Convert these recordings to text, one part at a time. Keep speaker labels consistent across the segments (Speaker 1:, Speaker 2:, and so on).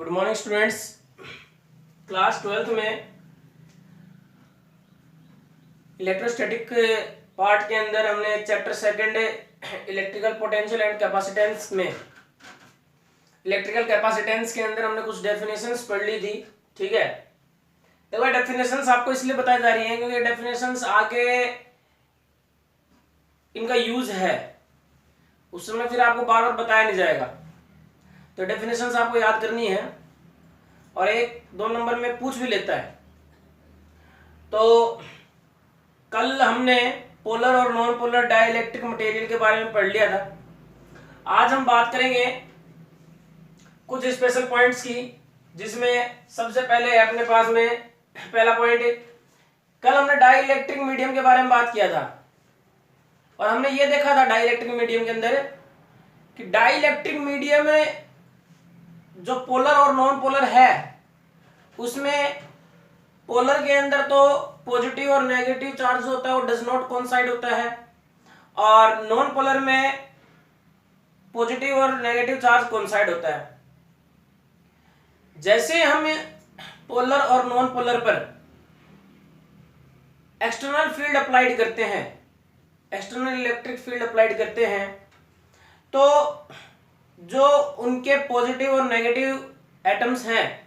Speaker 1: Good morning students. Class 12th में electrostatic part के अंदर हमने chapter second electrical potential and capacitance में इलेक्ट्रिकल कैपेसिटेंस के अंदर हमने कुछ डेफिनेशंस पढ़ ली थी। ठीक है, देखो डेफिनेशंस आपको इसलिए बताई जा रही हैं क्योंकि डेफिनेशंस आगे इनका यूज है, उस समय फिर आपको बार बार बताया नहीं जाएगा। तो डेफिनेशंस आपको याद करनी है और 1-2 नंबर में पूछ भी लेता है। तो कल हमने पोलर और नॉन पोलर डाइलेक्ट्रिक मटेरियल के बारे में पढ़ लिया था। आज हम बात करेंगे कुछ स्पेशल पॉइंट्स की, जिसमें सबसे पहले अपने पास में पहला पॉइंट, कल हमने डाइलेक्ट्रिक मीडियम के बारे में बात किया था और हमने ये देखा था डाइलेक्ट्रिक मीडियम के अंदर कि डाइलेक्ट्रिक मीडियम में जो पोलर और नॉन पोलर है उसमें पोलर के अंदर तो पॉजिटिव और नेगेटिव चार्ज होता है, वो डज नॉट कोइंसाइड होता है, और नॉन पोलर में पॉजिटिव और नेगेटिव चार्ज कोइंसाइड होता है। जैसे हम पोलर और नॉन पोलर पर एक्सटर्नल फील्ड अप्लाइड करते हैं, एक्सटर्नल इलेक्ट्रिक फील्ड अप्लाइड करते हैं, तो जो उनके पॉजिटिव और नेगेटिव एटम्स हैं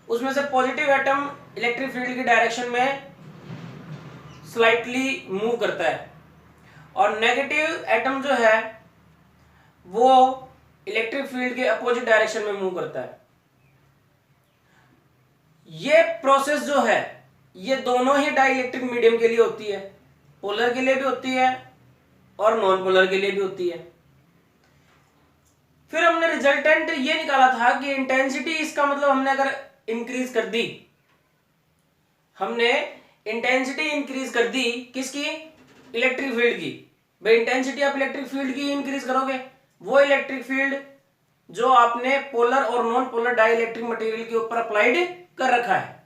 Speaker 1: उसमें से पॉजिटिव एटम इलेक्ट्रिक फील्ड की डायरेक्शन में स्लाइटली मूव करता है और नेगेटिव एटम जो है वो इलेक्ट्रिक फील्ड के अपोजिट डायरेक्शन में मूव करता है। ये प्रोसेस जो है ये दोनों ही डाइलेक्ट्रिक मीडियम के लिए होती है, पोलर के लिए भी होती है और नॉन पोलर के लिए भी होती है। फिर हमने रिजल्टेंट ये निकाला था कि इंटेंसिटी, इसका मतलब हमने अगर इंक्रीज कर दी, हमने इंटेंसिटी इंक्रीज कर दी किसकी, इलेक्ट्रिक फील्ड की। भाई इंटेंसिटी आप इलेक्ट्रिक फील्ड की इंक्रीज करोगे, वो इलेक्ट्रिक फील्ड जो आपने पोलर और नॉन पोलर डाइलेक्ट्रिक मटेरियल के ऊपर अप्लाइड कर रखा है।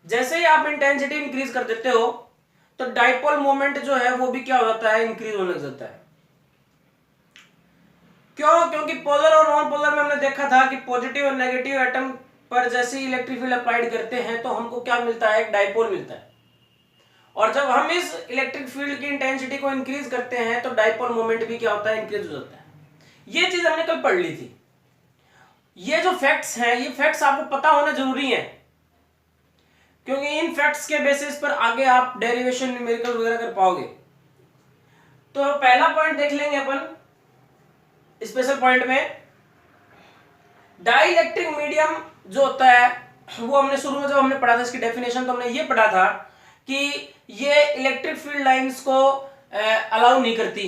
Speaker 1: जैसे ही आप इंटेंसिटी इंक्रीज कर देते हो तो डाइपोल मोमेंट जो है वो भी क्या हो जाता है, इंक्रीज होने लग जाता है। क्यों? क्योंकि पोलर और नॉन पोलर में हमने देखा था कि पॉजिटिव और नेगेटिव एटम पर जैसे ही इलेक्ट्रिक फील्ड अप्लाइड करते हैं तो हमको क्या मिलता है, एक डाइपोल मिलता है। और जब हम इस इलेक्ट्रिक फील्ड की इंटेंसिटी को इंक्रीज करते हैं तो डाइपोल मोमेंट भी क्या होता है, इंक्रीज हो जाता है। ये चीज हमने कल पढ़ ली थी। ये जो फैक्ट्स हैं ये फैक्ट्स आपको पता होना जरूरी है, क्योंकि इन फैक्ट्स के बेसिस पर आगे आप डेरिवेशन न्यूमेरिकल वगैरह कर पाओगे। तो पहला पॉइंट देख लेंगे अपन स्पेशल पॉइंट में, डाइलेक्ट्रिक मीडियम जो होता है वो हमने शुरू में जब हमने पढ़ा था इसकी डेफिनेशन, तो हमने ये पढ़ा था कि ये इलेक्ट्रिक फील्ड लाइंस को अलाउ नहीं करती।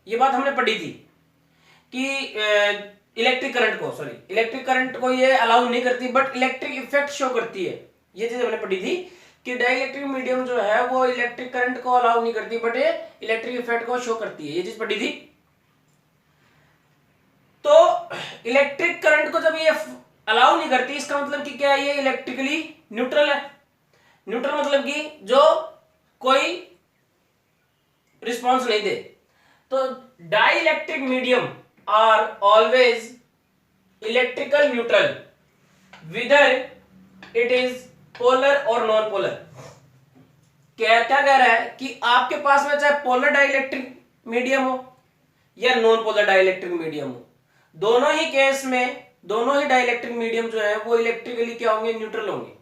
Speaker 1: ये बात हमने पढ़ी थी कि इलेक्ट्रिक करंट को ये अलाउ नहीं करती, बट इलेक्ट्रिक इफेक्ट शो करती है। ये चीज हमने पढ़ी थी कि डाइलेक्ट्रिक मीडियम जो है वो इलेक्ट्रिक करंट को अलाउ नहीं करती बट ये इलेक्ट्रिक इफेक्ट को शो करती है। ये चीज पढ़ी थी। तो इलेक्ट्रिक करंट को जब ये अलाउ नहीं करती, इसका मतलब कि क्या है, ये इलेक्ट्रिकली न्यूट्रल है। न्यूट्रल मतलब कि जो कोई रिस्पॉन्स नहीं दे। तो dielectric medium are always electrical neutral whether it is polar और नॉन पोलर। क्या कह रहा है कि आपके पास में चाहे पोलर डाइलेक्ट्रिक मीडियम हो या नॉन पोलर डाइलेक्ट्रिक मीडियम हो, दोनों ही केस में दोनों ही डाइलेक्ट्रिक मीडियम जो है वो इलेक्ट्रिकली क्या होंगे, न्यूट्रल होंगे।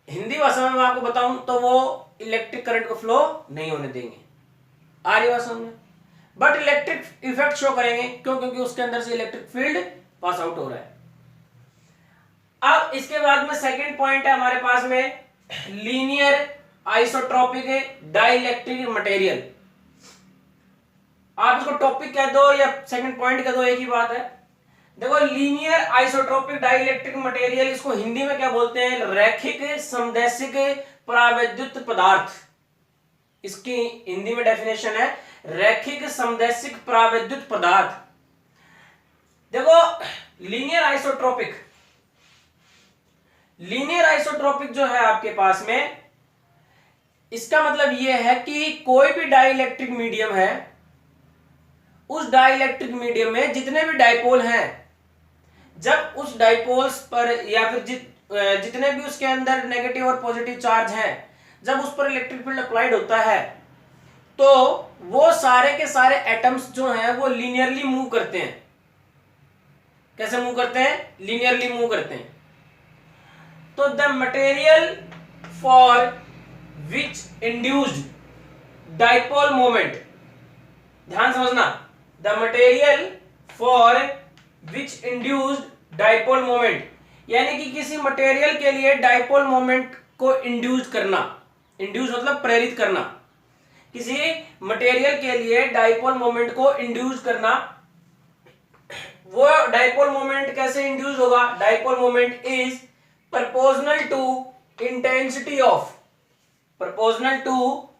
Speaker 1: हिंदी भाषा में मैं आपको बताऊं तो वो इलेक्ट्रिक करंट को फ्लो नहीं होने देंगे, आर्य भाषा में, बट इलेक्ट्रिक इफेक्ट शो करेंगे। क्यों? क्योंकि उसके अंदर से इलेक्ट्रिक फील्ड पास आउट हो रहा है। अब इसके बाद में सेकंड पॉइंट है हमारे पास में, लीनियर आइसोट्रोपिक डाइलेक्ट्रिक मटेरियल। आप इसको टॉपिक कह दो या सेकंड पॉइंट कह दो, एक ही बात है। देखो लीनियर आइसोट्रोपिक डाइलेक्ट्रिक मटेरियल, इसको हिंदी में क्या बोलते हैं, रैखिक समदैशिक परावैद्युत पदार्थ। इसकी हिंदी में डेफिनेशन है रैखिक समदैशिक परावैद्युत पदार्थ। देखो लीनियर आइसोट्रोपिक जो है आपके पास में, इसका मतलब यह है कि कोई भी डाइलेक्ट्रिक मीडियम है, उस डाइलेक्ट्रिक मीडियम में जितने भी डाइपोल हैं जब उस डाइपोल्स पर या फिर जितने भी उसके अंदर नेगेटिव और पॉजिटिव चार्ज हैं, जब उस पर इलेक्ट्रिक फील्ड अप्लाइड होता है तो वो सारे के सारे एटम्स जो हैं वो लीनियरली मूव करते हैं। कैसे मूव करते हैं? लीनियरली मूव करते हैं। तो the material for which induced dipole moment, ध्यान समझना, the material for which induced dipole moment, यानी कि किसी मटेरियल के लिए डाइपोल मोमेंट को इंड्यूस करना। इंड्यूस मतलब प्रेरित करना। किसी मटेरियल के लिए डाइपोल मोमेंट को इंड्यूस करना। वो डाइपोल मोमेंट कैसे इंड्यूस होगा? Dipole moment is proportional to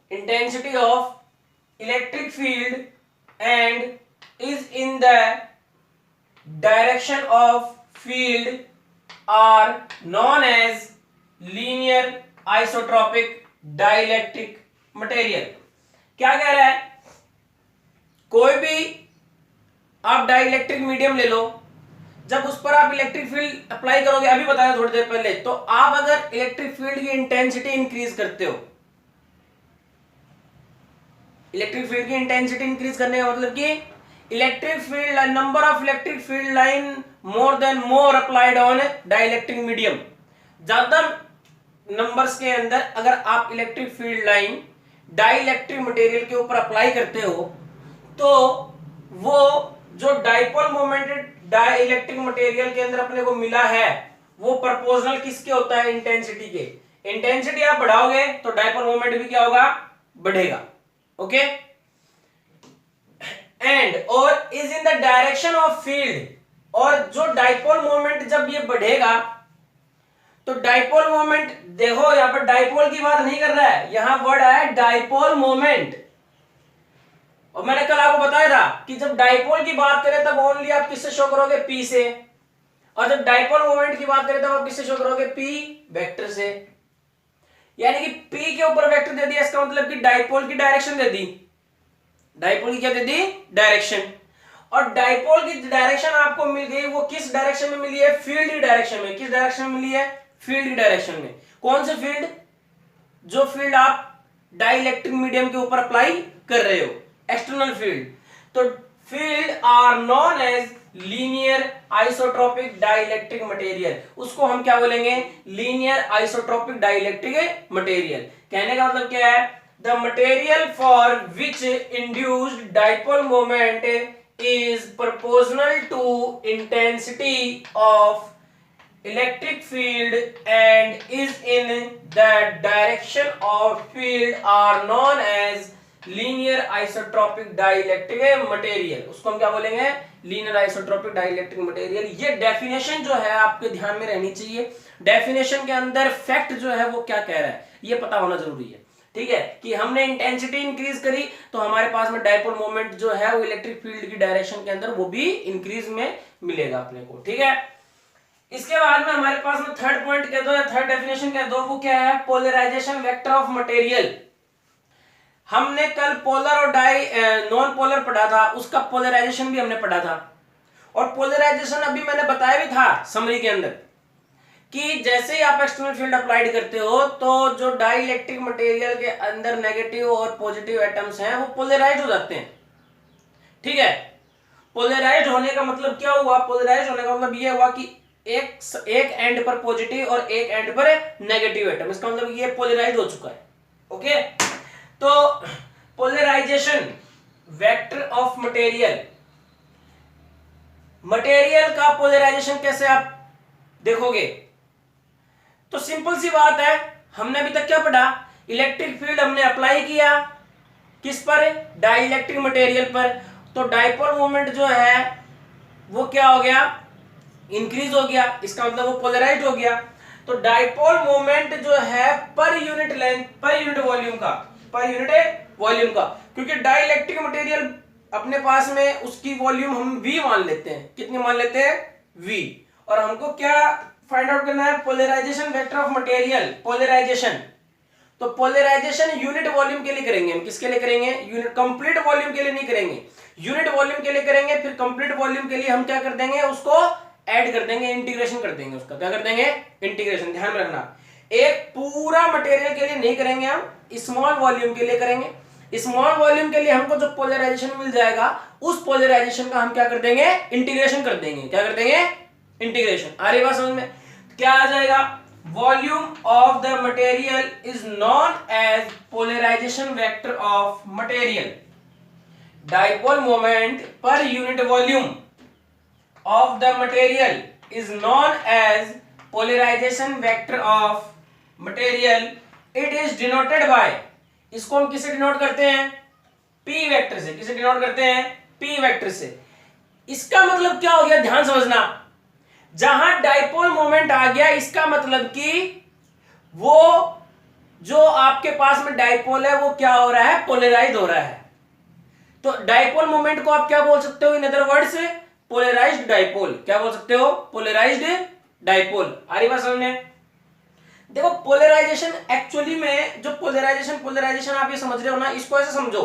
Speaker 1: intensity of electric field and is in the direction of field are known as linear isotropic dielectric material। क्या कह रहा है? कोई भी आप डाइलेक्ट्रिक मीडियम ले लो, जब उस पर आप इलेक्ट्रिक फील्ड अप्लाई करोगे, अभी बताया थोड़ी देर पहले, तो आप अगर इलेक्ट्रिक फील्ड की इंटेंसिटी इंक्रीज करते हो, इलेक्ट्रिक फील्ड की इंटेंसिटी इंक्रीज करने का मतलब कि electric field, number of electric field line more applied on dielectric medium, ज्यादा नंबर्स के अंदर अगर आप electric field line dielectric material के ऊपर अप्लाई करते हो, तो वो जो डाइपोल मोमेंट डाइलेक्ट्रिक मटेरियल के अंदर अपने को मिला है वो प्रोपोर्शनल किसके होता है? इंटेंसिटी के। इंटेंसिटी आप बढ़ाओगे तो डाइपोल मोमेंट भी क्या होगा? बढ़ेगा। ओके, एंड और is in the direction of field, और जो डाइपोल मोमेंट जब ये बढ़ेगा तो डाइपोल मोमेंट, देखो यहां पर डाइपोल की बात नहीं कर रहा है, यहां वर्ड है डाइपोल मोमेंट। और मैंने कल आपको बताया था कि जब डाइपोल की बात करें तब ओनली आप किससे शो करोगे? पी से, और जब डाइपोल मोमेंट की बात करें तब आप किससे शो करोगे? पी वेक्टर से। यानी कि पी के ऊपर वेक्टर दे दिया, इसका मतलब कि डाइपोल की डायरेक्शन दे दी। डाइपोल की क्या दे दी? डायरेक्शन। और डाइपोल की डायरेक्शन आपको मिल गई, वो किस डायरेक्शन में मिली है? फील्ड की डायरेक्शन में। किस डायरेक्शन में मिली है? फील्ड की डायरेक्शन में। कौन से फील्ड? जो फील्ड आप डाइलेक्ट्रिक मीडियम के ऊपर अप्लाई कर रहे हो, एक्सटर्नल फील्ड। तो field are known as linear isotropic dielectric material, उसको हम क्या बोलेंगे? Linear isotropic dielectric material. कहने का मतलब क्या है? The material for which induced dipole moment is proportional to intensity of electric field and is in the direction of field are known as linear isotropic dielectric material। उसको हम क्या बोलेंगे? linear isotropic dielectric material। ये definition जो है आपके ध्यान में रहनी चाहिए। डेफिनेशन के अंदर फैक्ट जो है वो क्या कह रहा है ये पता होना जरूरी है। ठीक है, कि हमने इंटेंसिटी इंक्रीज करी तो हमारे पास में डाइपोल मोमेंट जो है वो इलेक्ट्रिक फील्ड की डायरेक्शन के अंदर वो भी इंक्रीज में मिलेगा अपने को। ठीक है, इसके बाद में हमारे पास में थर्ड पॉइंट कह दो या थर्ड डेफिनेशन कह दो, वो क्या है? Polarization vector of material. हमने कल पोलर और नॉन पोलर पढ़ा था, उसका पोलराइजेशन भी हमने पढ़ा था। और पोलराइजेशन अभी मैंने बताया भी था समरी के अंदर कि जैसे ही आप एक्सटर्नल फील्ड अप्लाइड करते हो तो जो डाइलेक्ट्रिक मटेरियल के अंदर नेगेटिव और पॉजिटिव एटम्स हैं वो पोलराइज हो जाते हैं। ठीक है, पोलराइज होने का मतलब क्या हुआ? पोलराइज होने का मतलब ये हुआ कि एक एंड पर पॉजिटिव और एक एंड पर नेगेटिव एटम, इसका मतलब ये पोलराइज हो चुका है। ओके, तो polarization vector of material, material का पोलराइजेशन कैसे आप देखोगे? तो सिंपल सी बात है, हमने अभी तक क्या पढ़ा? इलेक्ट्रिक फील्ड हमने अप्लाई किया किस पर? डाइलेक्ट्रिक मटेरियल पर। तो डाइपोल मोमेंट जो है वो क्या हो गया? इंक्रीज हो गया, इसका मतलब वो पोलराइज हो गया। तो डाइपोल मोमेंट जो है पर यूनिट लेंथ, पर यूनिट वॉल्यूम का, क्योंकि डाइलेक्ट्रिक मटेरियल अपने पास में उसकी वॉल्यूम हम v मान लेते हैं। कितनी मान लेते हैं? v। और हमको क्या फाइंड आउट करना है? Polarization vector of material. Polarization, तो पोलराइजेशन यूनिट वॉल्यूम के लिए करेंगे हम। किसके लिए करेंगे? यूनिट, कंप्लीट वॉल्यूम के लिए नहीं करेंगे, यूनिट वॉल्यूम के लिए करेंगे। फिर कंप्लीट वॉल्यूम के लिए हम क्या कर देंगे? उसको ऐड कर देंगे, इंटीग्रेशन कर देंगे उसका। क्या कर देंगे? इंटीग्रेशन। ध्यान में रखना, एक पूरा मटेरियल के लिए नहीं करेंगे, हम स्मॉल वॉल्यूम के लिए करेंगे। स्मॉल वॉल्यूम के लिए हमको जो पोलराइजेशन मिल जाएगा, उस पोलराइजेशन का हम क्या कर देंगे? इंटीग्रेशन कर देंगे। क्या कर देंगे? इंटीग्रेशन। आ रही बात समझ में? क्या आ जाएगा? Volume of the material is known as polarization vector of material. Dipole moment per unit volume of the material is known as polarization vector of material. It is denoted by, इसको हम किससे डिनोट करते हैं? P vector से। किसे denote करते हैं? P vector से। इसका मतलब क्या हो गया? ध्यान समझना, जहां डाइपोल मोमेंट आ गया, इसका मतलब कि वो जो आपके पास में डाइपोल है वो क्या हो रहा है? पोलराइज हो रहा है। तो डाइपोल मोमेंट को आप क्या बोल सकते हो? In other words polarized dipole. क्या बोल सकते हो? Polarised dipole. आ रही बात समझ में? देखो, पोलराइजेशन एक्चुअली में जो पोलराइजेशन आप ये समझ रहे हो ना, इसको ऐसे समझो,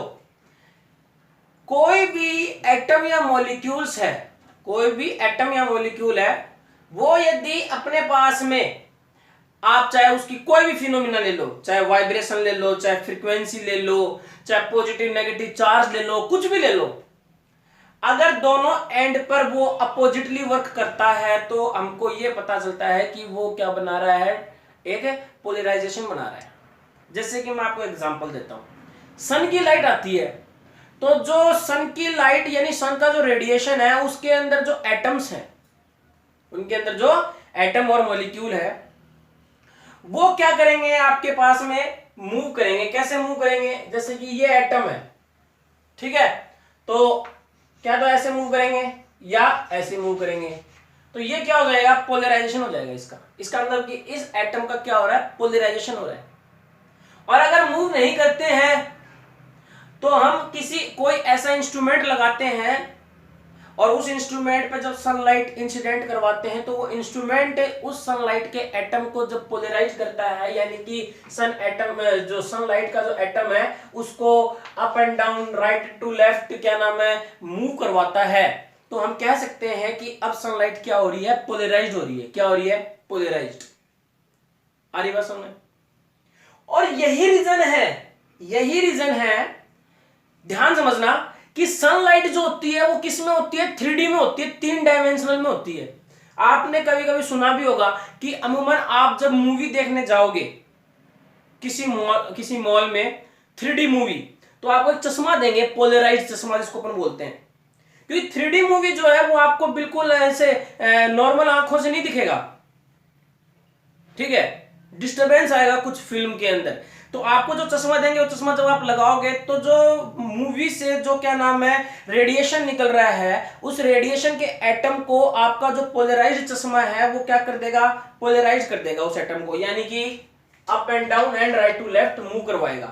Speaker 1: कोई भी एटम या मॉलिक्यूल्स है, कोई भी एटम या मॉलिक्यूल है, वो यदि अपने पास में आप चाहे उसकी कोई भी फिनोमिना ले लो, चाहे वाइब्रेशन ले लो, चाहे फ्रीक्वेंसी ले लो, चाहे पॉजिटिव नेगेटिव चार्ज ले लो, कुछ भी ले लो, अगर दोनों एंड पर वो अपोजिटली वर्क करता है तो हमको ये पता चलता है कि वो क्या बना रहा है? एक पोलराइजेशन बना रहा है। जैसे कि मैं आपको एग्जांपल देता हूं, सन की लाइट आती है, तो जो सन की लाइट यानी सन का जो रेडिएशन है, उसके अंदर जो एटम्स हैं, उनके अंदर जो एटम और मॉलिक्यूल है, वो क्या करेंगे? आपके पास में मूव करेंगे। कैसे मूव करेंगे? जैसे कि ये एटम है, ठीक है, तो क्या तो ऐसे मूव करेंगे या ऐसे मूव करेंगे, तो ये क्या हो जाएगा? पोलराइजेशन हो जाएगा इसका मतलब कि इस एटम का क्या हो रहा है? पोलराइजेशन हो रहा है। और अगर मूव नहीं करते हैं तो हम कोई ऐसा इंस्ट्रूमेंट लगाते हैं और उस इंस्ट्रूमेंट पे जब सनलाइट इंसिडेंट करवाते हैं तो वो इंस्ट्रूमेंट उस सनलाइट के एटम को जब पोलराइज करता है, यानी कि जो सनलाइट का जो एटम है उसको up and down, right to left, क्या नाम है, मूव करवाता है, तो हम कह सकते हैं कि अब सनलाइट क्या हो रही है? पोलराइज्ड हो रही है। क्या हो रही है? पोलराइज्ड। आ रही बात समझ? और यही रीजन है, ध्यान समझना, कि सनलाइट जो होती है वो किस में होती है? 3D में होती है, 3 डायमेंशनल में होती है। आपने कभी कभी सुना भी होगा कि अमूमन आप जब मूवी देखने जाओगे किसी मॉल में 3D मूवी, तो आपको एक चश्मा देंगे, पोलराइज्ड चश्मा जिसको अपन बोलते हैं, क्योंकि 3D मूवी जो है वो आपको बिल्कुल ऐसे नॉर्मल आंखों से नहीं दिखेगा, ठीक है, डिस्टरबेंस आएगा कुछ फिल्म के अंदर। तो आपको जो चश्मा देंगे, वो चश्मा जब आप लगाओगे तो जो मूवी से जो क्या नाम है रेडिएशन निकल रहा है, उस रेडिएशन के एटम को आपका जो पोलराइज्ड चश्मा है वो क्या कर देगा? पोलराइज कर देगा उस एटम को, यानी कि up and down and right to left move करवाएगा।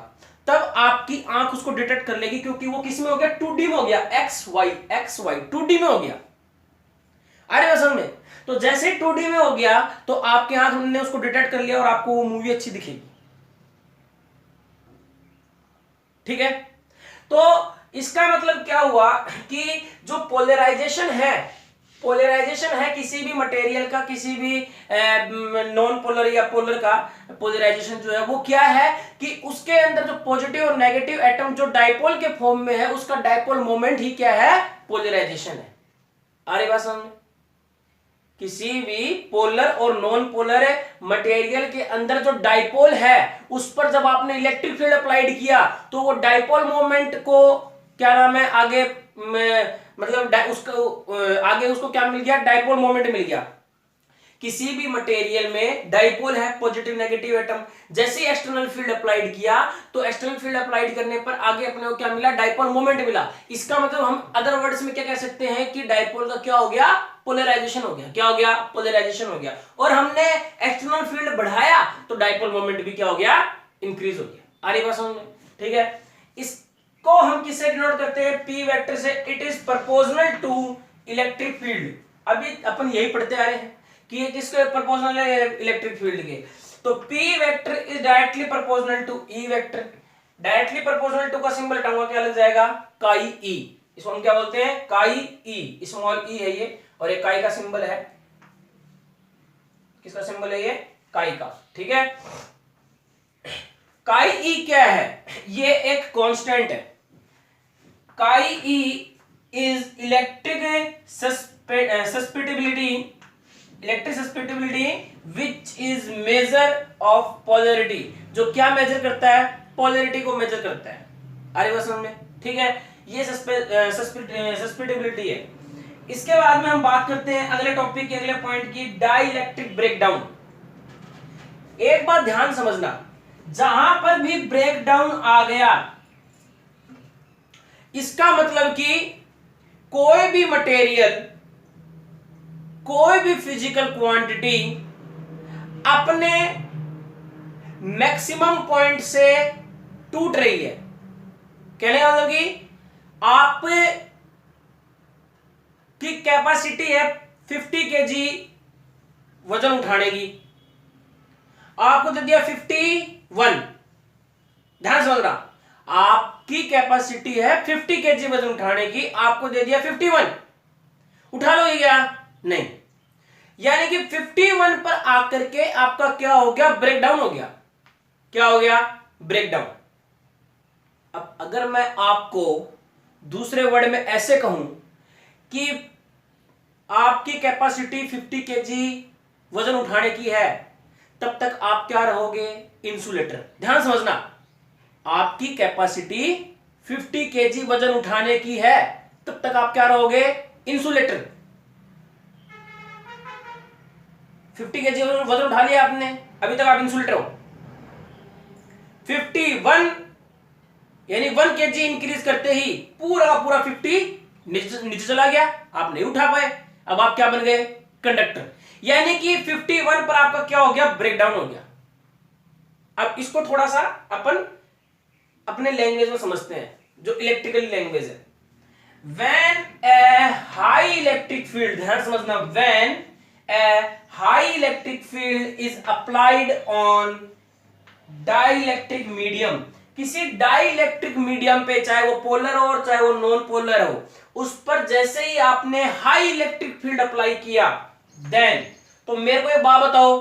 Speaker 1: तब आपकी आंख उसको डिटेक्ट कर लेगी, क्योंकि वो किस में हो गया? 2D में हो गया, एक्स वाई 2D में हो गया। अरे असल में तो जैसे 2D में हो गया तो आपकी आंख ने उसको डिटेक्ट कर लिया और आपको वो मूवी अच्छी दिखेगी, ठीक है। तो इसका मतलब क्या हुआ कि जो पोलराइजेशन है किसी भी मटेरियल का, किसी भी नॉन पोलर या पोलर का पोलराइजेशन जो है वो क्या है कि उसके अंदर जो पॉजिटिव और नेगेटिव एटम जो डाइपोल के फॉर्म में है, उसका डाइपोल मोमेंट ही क्या है? पोलराइजेशन है। आ रही बात समझ? किसी भी पोलर और नॉन पोलर मटेरियल के अंदर जो डाइपोल है, उस पर जब आपने इलेक्ट्रिक फील्ड अप्लाइड किया तो वो डाइपोल मोमेंट को क्या नाम है आगे मतलब उसको क्या मिल गया? डाइपोल मोमेंट मिल गया। किसी भी मटेरियल में डाइपोल है, पॉजिटिव नेगेटिव एटम, जैसे एक्सटर्नल फील्ड अप्लाइड किया तो एक्सटर्नल फील्ड अप्लाइड करने पर आगे अपने को क्या मिला? डाइपोल मोमेंट मिला। इसका मतलब हम अदर वर्ड्स में क्या कह सकते हैं कि डाइपोल का क्या हो गया? पोलराइजेशन हो गया। क्या हो गया? पोलराइजेशन हो गया। और हमने एक्सटर्नल फील्ड बढ़ाया तो डाइपोल मोमेंट भी क्या हो गया? इंक्रीज हो गया। आ रही बात समझ में? ठीक है, इसको हम किससे डिनोट करते हैं? पी वेक्टर से। It is proportional to electric field. अभी अपन यही पढ़ते आ रहे हैं कि ये किसके प्रोपोर्शनल है? इलेक्ट्रिक फील्ड के। तो P vector is directly proportional to E vector. Directly proportional to का सिंबल टंगा क्या लग जाएगा? काई E। इसको हम क्या बोलते हैं? काई E। स्मॉल e है ये, और ये काई का सिंबल है इसका सिंबल है ये काई का, ठीक है। काई ई क्या है? ये एक कांस्टेंट है। Chi E is electric susceptibility which is measure of polarity, जो क्या मेजर करता है? पोलैरिटी को मेजर करता है। आ रही बात समझ में? ठीक है, ये सस्पेटिबिलिटी है। इसके बाद में हम बात करते हैं अगले टॉपिक के अगले पॉइंट की, डाइलेक्ट्रिक ब्रेकडाउन। एक बात ध्यान समझना, जहां पर भी ब्रेकडाउन आ गया, इसका मतलब कि कोई भी मटेरियल, कोई भी फिजिकल क्वांटिटी अपने मैक्सिमम पॉइंट से टूट रही है। कहने का मतलब कि आप की कैपेसिटी है 50 केजी वजन उठाने की, आपको दे दिया 51। ध्यान समझना, आपकी कैपेसिटी है 50 केजी वजन उठाने की, आपको दे दिया 51। उठा लोगे क्या? नहीं। यानी कि 51 पर आकर के आपका क्या हो गया? ब्रेकडाउन हो गया। क्या हो गया? ब्रेकडाउन। अब अगर मैं आपको दूसरे वर्ड में ऐसे कहूं कि आपकी कैपेसिटी 50 केजी वजन उठाने की है, तब तक आप क्या रहोगे? इंसुलेटर। ध्यान समझना, आपकी कैपेसिटी 50 केजी वजन उठाने की है, तब तक आप क्या रहोगे? इंसुलेटर। 50 केजी वजन उठा लिया आपने, अभी तक आप इंसुलेटर हो। 51 यानी 1 केजी इंक्रीज करते ही पूरा का पूरा 50 नीचे चला गया, आप नहीं उठा पाए। अब आप क्या बन गए? कंडक्टर। यानी कि 51 पर आपका क्या हो गया? ब्रेकडाउन हो गया। अब इसको थोड़ा सा अपन अपने लैंग्वेज में समझते हैं, जो इलेक्ट्रिकल लैंग्वेज है। When A high electric field, ध्यान समझना, when A high electric field is applied on dielectric medium, किसी डाइलेक्ट्रिक मीडियम पे, चाहे वो पोलर हो और चाहे वो नॉन पोलर हो, उस पर जैसे ही आपने हाई इलेक्ट्रिक फील्ड अप्लाई किया, देन, तो मेरे को एक बात बताओ,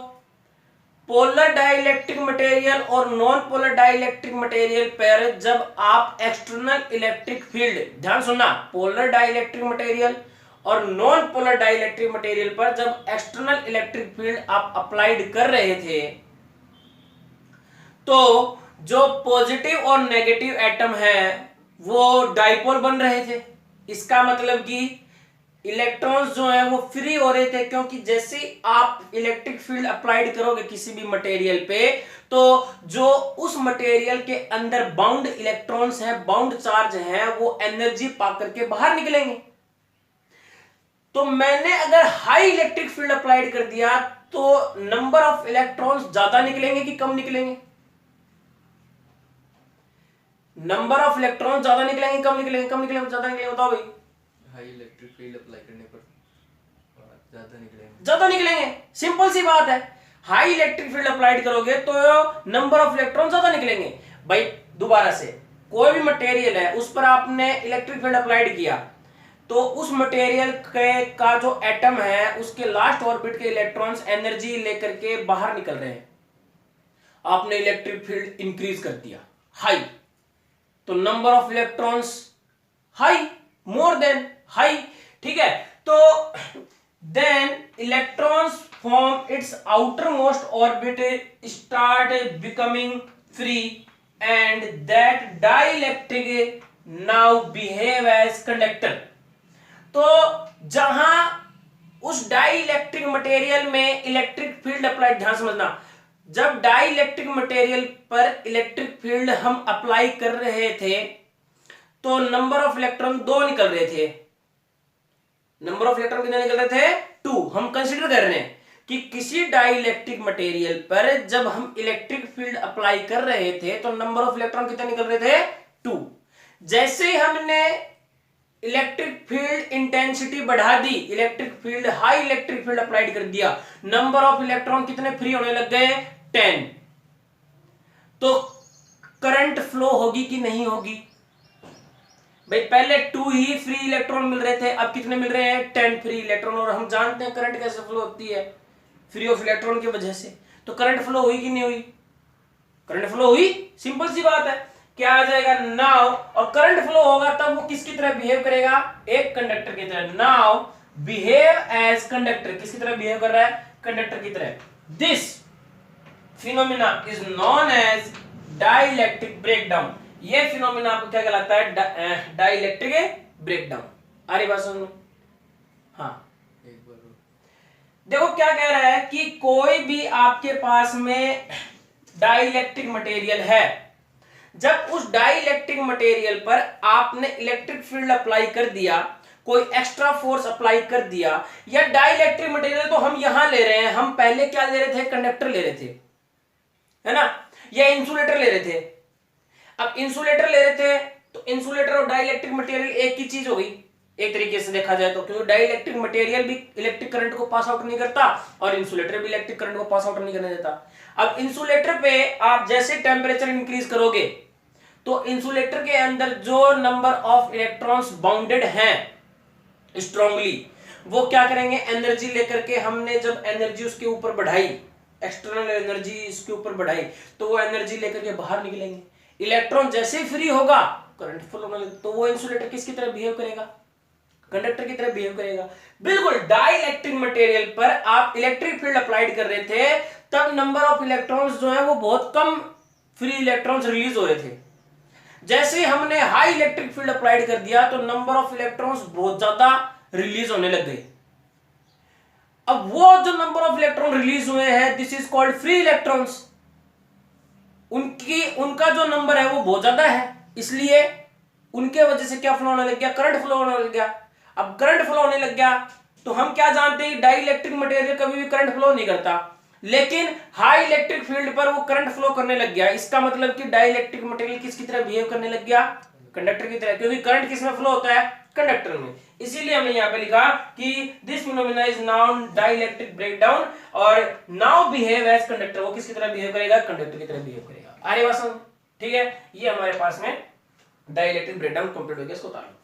Speaker 1: पोलर डाइलेक्ट्रिक मटेरियल और नॉन पोलर डाइलेक्ट्रिक मटेरियल पर जब आप एक्सटर्नल इलेक्ट्रिक फील्ड, ध्यान सुनना, पोलर डाइलेक्ट्रिक मटेरियल और नॉन पोलर डाइलेक्ट्रिक मटेरियल पर जब एक्सटर्नल इलेक्ट्रिक फील्ड आप अप्लाइड कर रहे थे, तो जो पॉजिटिव और नेगेटिव एटम है वो डाइपोल बन रहे थे। इसका मतलब कि इलेक्ट्रॉन्स जो है वो फ्री हो रहे थे, क्योंकि जैसे आप इलेक्ट्रिक फील्ड अप्लाइड करोगे किसी भी मटेरियल पे, तो जो उस मटेरियल के अंदर बाउंड इलेक्ट्रॉन्स हैं, बाउंड चार्ज हैं, वो एनर्जी पा करके बाहर निकलेंगे। तो मैंने अगर हाई इलेक्ट्रिक फील्ड अप्लाइड कर दिया, तो नंबर ऑफ इलेक्ट्रॉन्स ज्यादा निकलेंगे कि कम निकलेंगे? नंबर ऑफ इलेक्ट्रॉन ज्यादा निकलेंगे, कम निकलेंगे? कम निकलेंगे, ज्यादा निकलेंगे? बताओ भाई।
Speaker 2: हाई इलेक्ट्रिक फील्ड अप्लाई करने पर ज्यादा निकलेंगे।
Speaker 1: ज्यादा निकलेंगे, सिंपल सी बात है। हाई इलेक्ट्रिक फील्ड अप्लाइड करोगे तो नंबर ऑफ इलेक्ट्रॉन ज्यादा निकलेंगे। भाई दोबारा से, कोई भी मटेरियल है उस पर आपने इलेक्ट्रिक फील्ड अप्लाइड किया, तो उस मटेरियल का जो एटम है उसके लास्ट ऑर्बिट के इलेक्ट्रॉन्स एनर्जी लेकर के बाहर निकल रहे हैं। आपने इलेक्ट्रिक फील्ड इंक्रीज कर दिया हाई, तो number of electrons high, more than high, ठीक है। तो then electrons from its outermost orbit start becoming free and that dielectric now behave as conductor. तो जहां उस डाइलेक्ट्रिक मटेरियल में इलेक्ट्रिक फील्ड अप्लाई, ध्यान समझना, जब डाइलेक्ट्रिक मटेरियल पर इलेक्ट्रिक फील्ड हम अप्लाई कर रहे थे, तो नंबर ऑफ इलेक्ट्रॉन 2 निकल रहे थे। नंबर ऑफ इलेक्ट्रॉन कितने निकल रहे थे? 2। हम कंसीडर कर रहे हैं कि किसी डाइलेक्ट्रिक मटेरियल पर जब हम इलेक्ट्रिक फील्ड अप्लाई कर रहे थे, तो नंबर ऑफ इलेक्ट्रॉन कितने निकल रहे थे? 2। जैसे ही हमने इलेक्ट्रिक फील्ड इंटेंसिटी बढ़ा दी, electric field, high electric field applied कर दिया, नंबर ऑफ इलेक्ट्रॉन कितने फ्री होने लग गए? 10। तो करंट फ्लो होगी कि नहीं होगी? भाई पहले 2 ही फ्री इलेक्ट्रॉन मिल रहे थे, अब कितने मिल रहे हैं? 10 फ्री इलेक्ट्रॉन। और हम जानते हैं करंट कैसे फ्लो होती है, फ्री ऑफ इलेक्ट्रॉन की वजह से। तो करंट फ्लो हुई कि नहीं हुई? करंट फ्लो हुई, सिंपल सी बात है। क्या आ जाएगा? नाउ, और करंट फ्लो होगा तब वो किसकी तरह बिहेव करेगा? एक कंडक्टर की तरह। नाउ बिहेव एज कंडक्टर, किसकी तरह बिहेव कर रहा है? कंडक्टर की तरह। This phenomena is known as dielectric breakdown. ये फिनोमिना आपको क्या कहलाता है? Dielectric breakdown. आ रही बात समझ में? हाँ,
Speaker 2: एक बार और।
Speaker 1: देखो क्या कह रहा है कि कोई भी आपके पास में डाइलेक्ट्रिक मटेरियल है, जब उस डाइलेक्ट्रिक मटेरियल पर आपने इलेक्ट्रिक फील्ड अप्लाई कर दिया, कोई एक्स्ट्रा फोर्स अप्लाई कर दिया, या डाइलेक्ट्रिक मटेरियल तो हम यहां ले रहे हैं, हम पहले क्या ले रहे थे? कंडक्टर ले रहे थे, है ना, या इंसुलेटर ले रहे थे। अब इंसुलेटर ले रहे थे तो इंसुलेटर और डाइलेक्ट्रिक मटेरियल एक ही चीज हो गई एक तरीके से देखा जाए तो, क्योंकि डाइलेक्ट्रिक मटेरियल भी इलेक्ट्रिक करंट को पास आउट नहीं करता और इंसुलेटर भी इलेक्ट्रिक करंट को पास आउट नहीं करने देता। अब इंसुलेटर पे आप जैसे टेम्परेचर इंक्रीज करोगे तो इंसुलेटर के अंदर जो नंबर ऑफ इलेक्ट्रॉन्स बाउंडेड हैं स्ट्रांगली, वो क्या करेंगे? एनर्जी लेकर के, हमने जब एनर्जी उसके ऊपर बढ़ाई, एक्सटर्नल एनर्जी इसके ऊपर बढ़ाई, तो वो एनर्जी लेकर के बाहर निकलेंगे। इलेक्ट्रॉन जैसे ही फ्री होगा करंट फ्लो होने लगेगा, तो वो इंसुलेटर किसकी तरह बिहेव करेगा? कंडक्टर की तरह बिहेव करेगा। बिल्कुल डाइलेक्ट्रिक मटेरियल पर आप इलेक्ट्रिक फील्ड अप्लाइड कर रहे थे, तब नंबर ऑफ इलेक्ट्रॉन्स जो है वो बहुत कम फ्री इलेक्ट्रॉन्स रिलीज हो रहे थे। जैसे ही हमने हाई इलेक्ट्रिक फील्ड अप्लाइड कर दिया तो नंबर ऑफ इलेक्ट्रॉन्स बहुत ज्यादा रिलीज होने लग गए। अब वो जो नंबर ऑफ इलेक्ट्रॉन रिलीज हुए हैं, this is called free electrons. उनका जो नंबर है वो बहुत ज्यादा है, इसलिए उनके वजह से क्या फ्लो होने लग गया? करंट फ्लो होने लग गया। अब करंट फ्लो होने लग गया तो हम क्या जानते हैं? डाइलेक्ट्रिक मटेरियल कभी भी करंट फ्लो नहीं करता, लेकिन हाई इलेक्ट्रिक फील्ड पर वो करंट फ्लो करने लग गया। इसका मतलब कि डाइलेक्ट्रिक मटेरियल किसकी तरह बिहेव करने लग गया? कंडक्टर की तरह, क्योंकि करंट किसमें फ्लो होता है? कंडक्टर में। इसीलिए हमने यहां पे लिखा कि this phenomena is noun dielectric breakdown, और नाउ बिहेव एज कंडक्टर। वो किसकी तरह बिहेव करेगा? कंडक्टर की तरह बिहेव करेगा। आ रही बात समझ? ठीक है, ये हमारे पास में डाइलेक्ट्रिक ब्रेकडाउन कंप्लीट हो गया, इसको उतार लो।